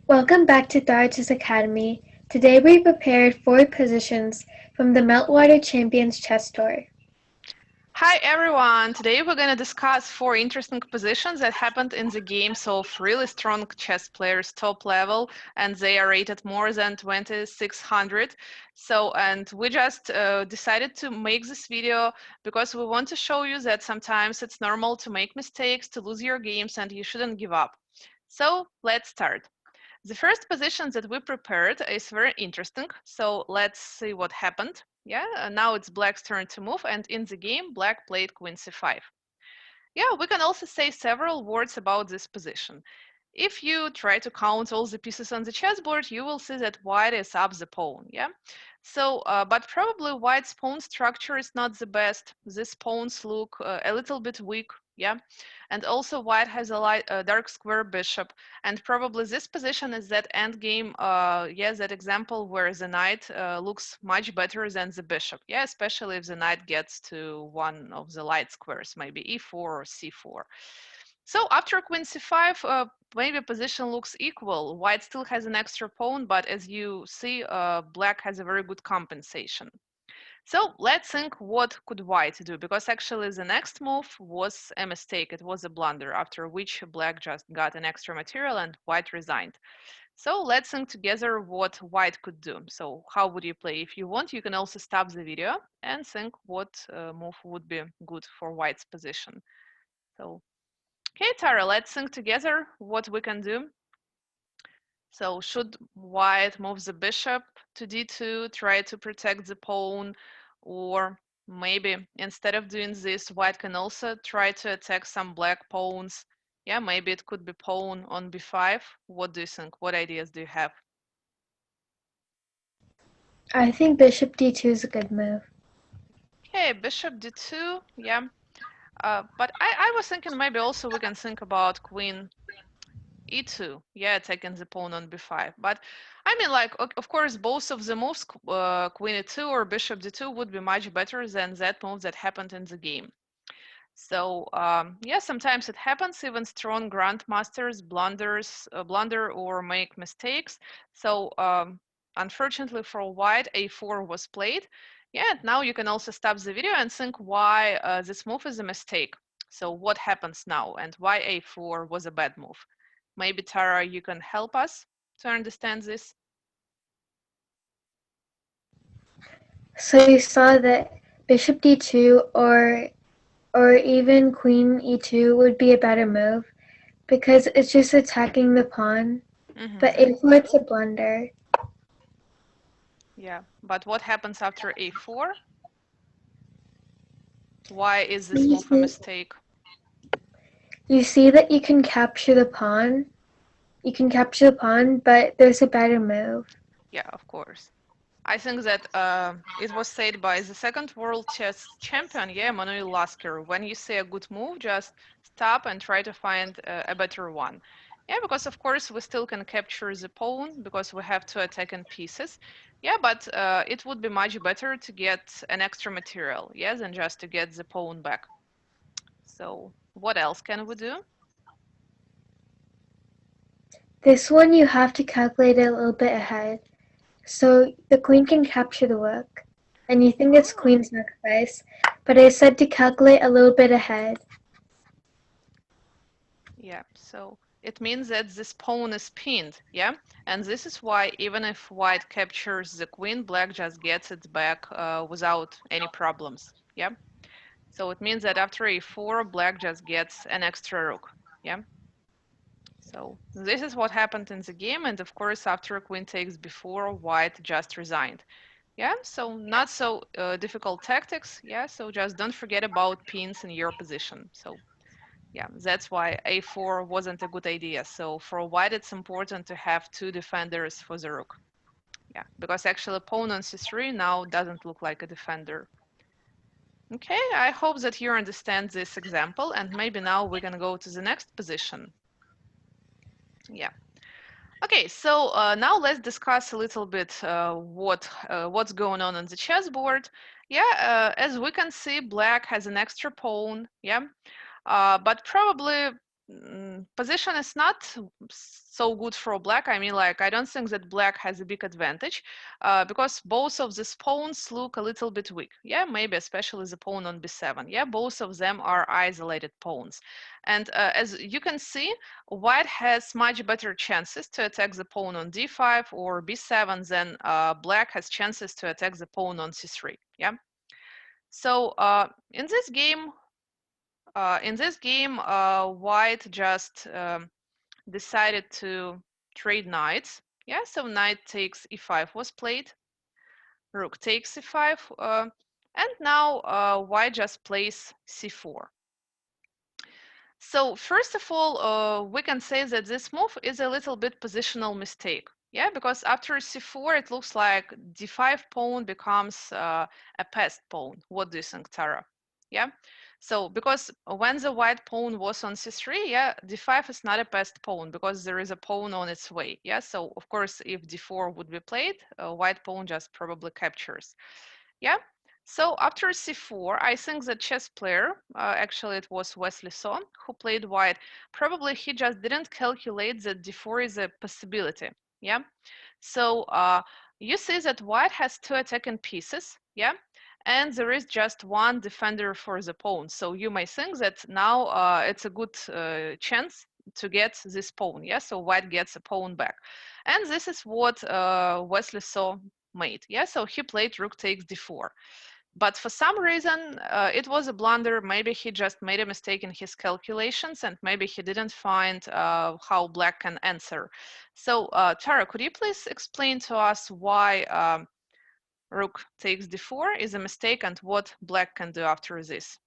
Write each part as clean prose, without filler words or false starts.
Welcome back to TaraChessAcademy. Today we prepared 4 positions from the Meltwater Champions Chess Tour. Hi everyone! Today we're going to discuss 4 interesting positions that happened in the games of really strong chess players top level, and they are rated more than 2600. And we just decided to make this video because we want to show you that sometimes it's normal to make mistakes, to lose your games, and you shouldn't give up. So let's start. The first position that we prepared is very interesting. So let's see what happened. Yeah, now it's black's turn to move, and in the game, black played queen c5. Yeah, we can also say several words about this position. If you try to count all the pieces on the chessboard, you will see that white is up the pawn, yeah? So, but probably white's pawn structure is not the best. These pawns look a little bit weak, yeah? And also white has a dark square bishop, and probably this position is that endgame, yes, that example where the knight looks much better than the bishop, yeah, especially if the knight gets to one of the light squares, maybe e4 or c4. So after queen c5, maybe position looks equal. White still has an extra pawn, but as you see, black has a very good compensation. So let's think what could white do, because actually the next move was a mistake. It was a blunder, after which black just got an extra material and white resigned. So let's think together what white could do. So how would you play? If you want, you can also stop the video and think what move would be good for white's position. So, okay, Tara, let's think together what we can do. So should white move the bishop to d2, try to protect the pawn, or maybe instead of doing this, white can also try to attack some black pawns. Yeah, maybe it could be pawn on b5. What do you think? What ideas do you have? I think bishop d2 is a good move. Okay, bishop d2, yeah. But I was thinking maybe also we can think about queen e2, yeah, attacking the pawn on b5. But I mean, like, of course, both of the moves, queen e2 or bishop d2, would be much better than that move that happened in the game. So yeah, sometimes it happens. Even strong grandmasters blunder or make mistakes. So unfortunately for white, a4 was played. Yeah, now you can also stop the video and think why this move is a mistake. So what happens now and why a4 was a bad move? Maybe Tara, you can help us to understand this. So you saw that bishop d2 or even queen e2 would be a better move because it's just attacking the pawn. But Mm-hmm. a4 it's a blunder. Yeah, but what happens after a4? Why is this You move a see, mistake? you see that you can capture the pawn. You can capture the pawn, but there's a better move. Yeah, of course. I think that it was said by the second world chess champion, yeah, Manuel Lasker, when you see a good move, just stop and try to find a better one. Yeah, because of course we still can capture the pawn because we have two attacking pieces. Yeah, but it would be much better to get an extra material, yeah, than just to get the pawn back. So what else can we do? This one you have to calculate a little bit ahead. So the queen can capture the rook, and you think it's Oh. queen sacrifice, but I said to calculate a little bit ahead. Yeah, so it means that this pawn is pinned, yeah? And this is why even if white captures the queen, black just gets it back without any problems, yeah? So it means that after a4, black just gets an extra rook, yeah? So this is what happened in the game, and of course after queen takes b4, white just resigned. Yeah, so not so difficult tactics, yeah? So just don't forget about pins in your position. So yeah, that's why a4 wasn't a good idea. So for white, it's important to have two defenders for the rook. Yeah, because actually pawn on c3 now doesn't look like a defender. Okay, I hope that you understand this example, and maybe now we can go to the next position. Yeah. Okay, so now let's discuss a little bit what's going on the chessboard. Yeah, as we can see, black has an extra pawn. Yeah, but probably position is not so good for black. I mean, like, I don't think that black has a big advantage because both of these pawns look a little bit weak. Yeah, maybe especially the pawn on b7. Yeah, both of them are isolated pawns. And as you can see, white has much better chances to attack the pawn on d5 or b7 than black has chances to attack the pawn on c3. Yeah. So in this game, white just decided to trade knights. Yeah, so knight takes e5 was played, rook takes e5, and now white just plays c4. So first of all, we can say that this move is a little bit positional mistake. Yeah, because after c4, it looks like d5 pawn becomes a passed pawn. What do you think, Tara? Yeah. So because when the white pawn was on c3, yeah, d5 is not a passed pawn because there is a pawn on its way. Yeah. So of course, if d4 would be played, white pawn just probably captures. Yeah. So after c4, I think the chess player, actually it was Wesley So, who played white, probably he just didn't calculate that d4 is a possibility. Yeah. So you see that white has two attacking pieces. Yeah. And there is just one defender for the pawn. So you may think that now it's a good chance to get this pawn. Yeah. So white gets a pawn back. And this is what Wesley So made. Yeah. So he played rook takes d4. But for some reason, it was a blunder. Maybe he just made a mistake in his calculations and maybe he didn't find how black can answer. So Tara, could you please explain to us why rook takes d4 is a mistake and what black can do after this?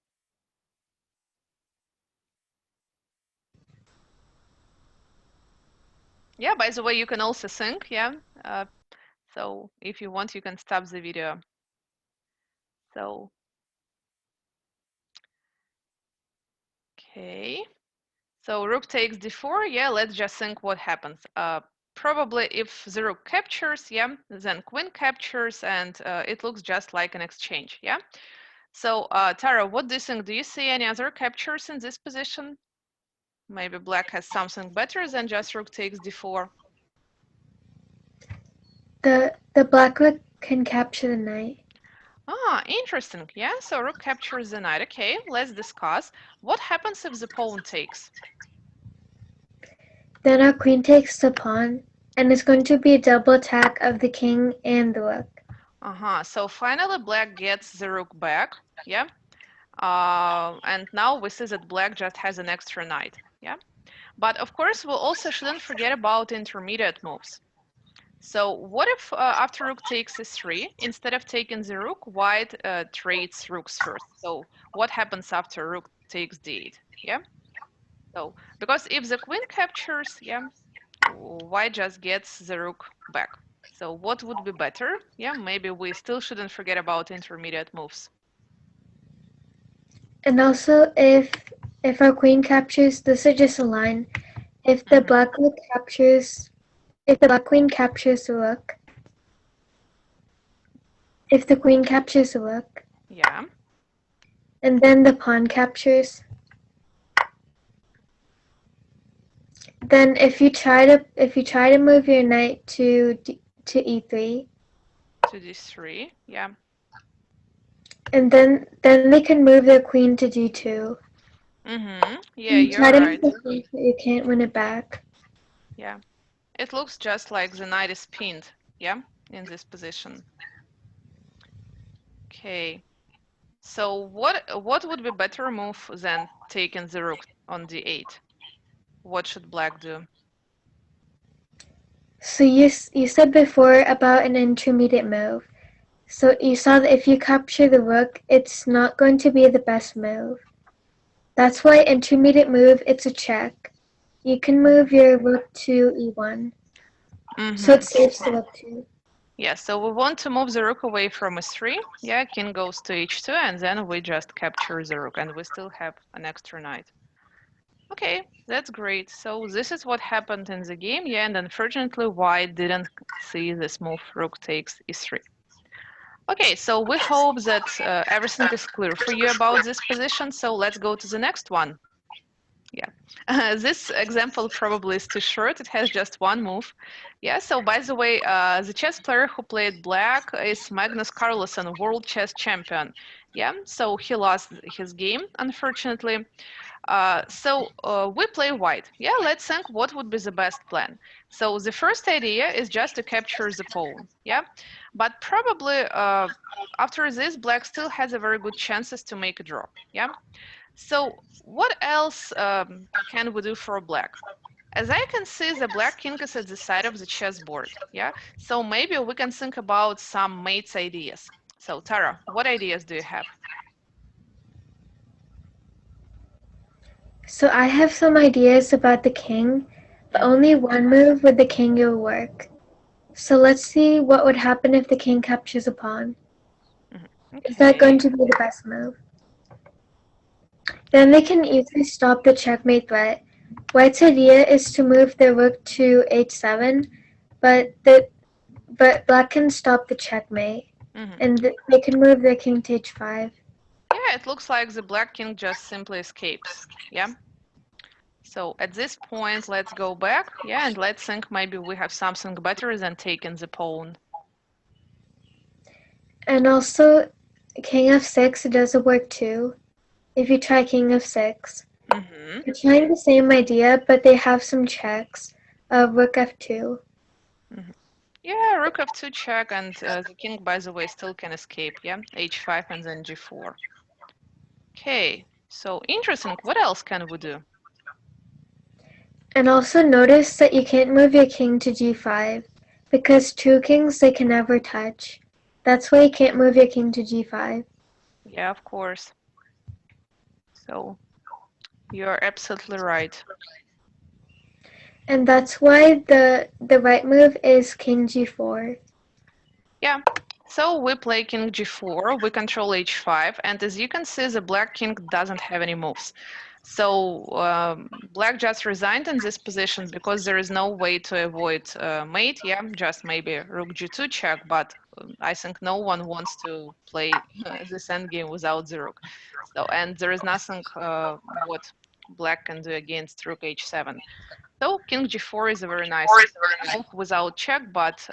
Yeah, by the way, you can also think, yeah. So if you want, you can stop the video. So, okay. So rook takes d4, yeah, let's just think what happens. Probably if the rook captures, yeah, then queen captures and it looks just like an exchange, yeah? So Tara, what do you think? Do you see any other captures in this position? Maybe black has something better than just rook takes d4. The black rook can capture the knight. Ah, interesting. Yeah, so rook captures the knight. Okay, let's discuss. What happens if the pawn takes? Then our queen takes the pawn, and it's going to be a double attack of the king and the rook. So finally black gets the rook back. Yeah. And now we see that black just has an extra knight. Yeah. But of course, we also shouldn't forget about intermediate moves. So what if after rook takes e3, instead of taking the rook, white trades rooks first? So what happens after rook takes d8? Yeah. So because if the queen captures, yeah, white just gets the rook back. So what would be better? Yeah, maybe we still shouldn't forget about intermediate moves. And also, if our queen captures, this is just a line. If the black rook captures, if the black queen captures the rook, if the queen captures the rook, yeah, and then the pawn captures, then if you try to move your knight to e3, to d3, yeah. and then they can move their queen to d2. Yeah, you're right. You can't win it back. Yeah, it looks just like the knight is pinned, yeah, in this position. Okay, so what would be better move than taking the rook on d8? What should black do? So you said before about an intermediate move. So you saw that if you capture the rook, it's not going to be the best move. That's why intermediate move, it's a check. You can move your rook to e1. So it saves the rook too. Yeah, so we want to move the rook away from e3. Yeah, king goes to h2, and then we just capture the rook, and we still have an extra knight. Okay, that's great. So this is what happened in the game, yeah, and unfortunately white didn't see this move, rook takes e3. Okay, so we hope that everything is clear for you about this position, so let's go to the next one. Yeah, this example probably is too short. It has just one move. Yeah, so by the way, the chess player who played black is Magnus Carlsen, world chess champion. Yeah, so he lost his game, unfortunately. We play white. Yeah, let's think what would be the best plan. So the first idea is just to capture the pawn. Yeah, but probably after this, black still has a very good chances to make a draw. Yeah. So what else can we do for black? As I can see, the black king is at the side of the chessboard. Yeah. So maybe we can think about some mates ideas. So Tara, what ideas do you have? So I have some ideas about the king, but only one move with the king will work. So let's see what would happen if the king captures a pawn. Is that Okay. going to be the best move? Then they can easily stop the checkmate threat. White's idea is to move the rook to h7, but black can stop the checkmate, and they can move their king to h5. Yeah, it looks like the black king just simply escapes. Yeah. So at this point, let's go back. Yeah, and let's think maybe we have something better than taking the pawn. And also, king f6 doesn't work too. If you try king f6, they're trying the same idea, but they have some checks. Rook f2. Yeah, rook f2 check, and the king, by the way, still can escape. Yeah, h5 and then g4. Okay, so interesting. What else can we do? And also notice that you can't move your king to g5, because two kings they can never touch. That's why you can't move your king to g5. Yeah, of course. So you're absolutely right. And that's why the right move is king g4. Yeah. So we play king g4, we control h5, and as you can see, the black king doesn't have any moves. So black just resigned in this position because there is no way to avoid mate. Yeah, just maybe rook g2 check, but I think no one wants to play this endgame without the rook. So, and there is nothing what black can do against rook h7. So king g4 is a very nice move without check, but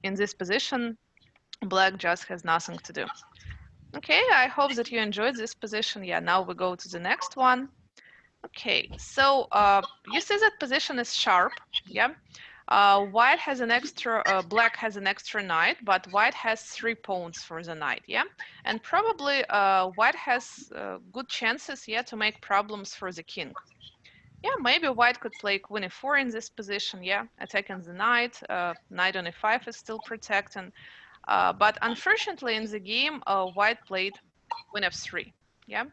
in this position, black just has nothing to do. Okay, I hope that you enjoyed this position. Yeah, now we go to the next one. Okay, so you see that position is sharp. Yeah, white has an extra, black has an extra knight, but white has 3 pawns for the knight. Yeah, and probably white has good chances. Yeah, to make problems for the king. Yeah, maybe white could play queen e4 in this position. Yeah, attacking the knight. Knight on e5 is still protecting. But unfortunately, in the game, white played queen f3. Yeah,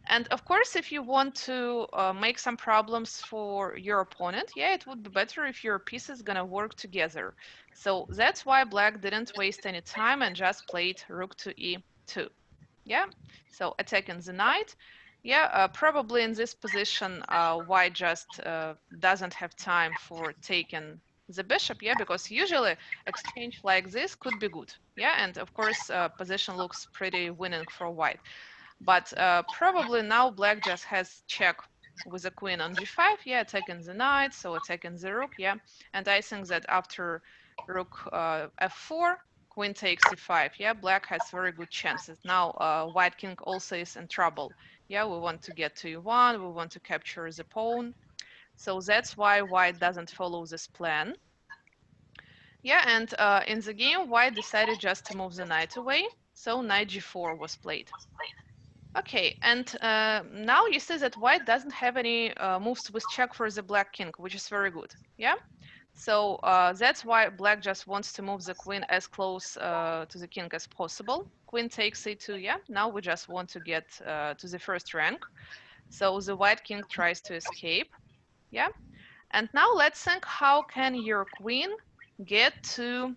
and of course, if you want to make some problems for your opponent, yeah, it would be better if your pieces gonna work together. So that's why black didn't waste any time and just played rook to e2. Yeah, so attacking the knight. Yeah, probably in this position, white just doesn't have time for taking the bishop, yeah, because usually exchange like this could be good, yeah, and of course, position looks pretty winning for white. But probably now black just has check with the queen on g5, yeah, attacking the knight, so attacking the rook, yeah, and I think that after rook f4, queen takes e5. Yeah, black has very good chances. Now white king also is in trouble. Yeah, we want to get to e1, we want to capture the pawn. So that's why white doesn't follow this plan. Yeah, and in the game, white decided just to move the knight away. So knight g4 was played. Okay, and now you see that white doesn't have any moves with check for the black king, which is very good. Yeah. So that's why black just wants to move the queen as close to the king as possible. Queen takes a2, yeah. Now we just want to get to the first rank. So the white king tries to escape, yeah. And now let's think how can your queen get to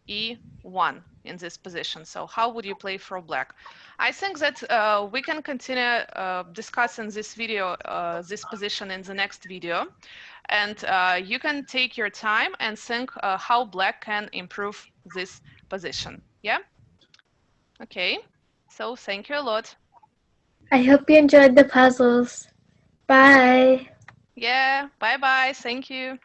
e1 in this position. So how would you play for black? I think that we can continue discussing this video, this position in the next video. And you can take your time and think how black can improve this position. Yeah? Okay. So thank you a lot. I hope you enjoyed the puzzles. Bye. Yeah, bye bye. Thank you.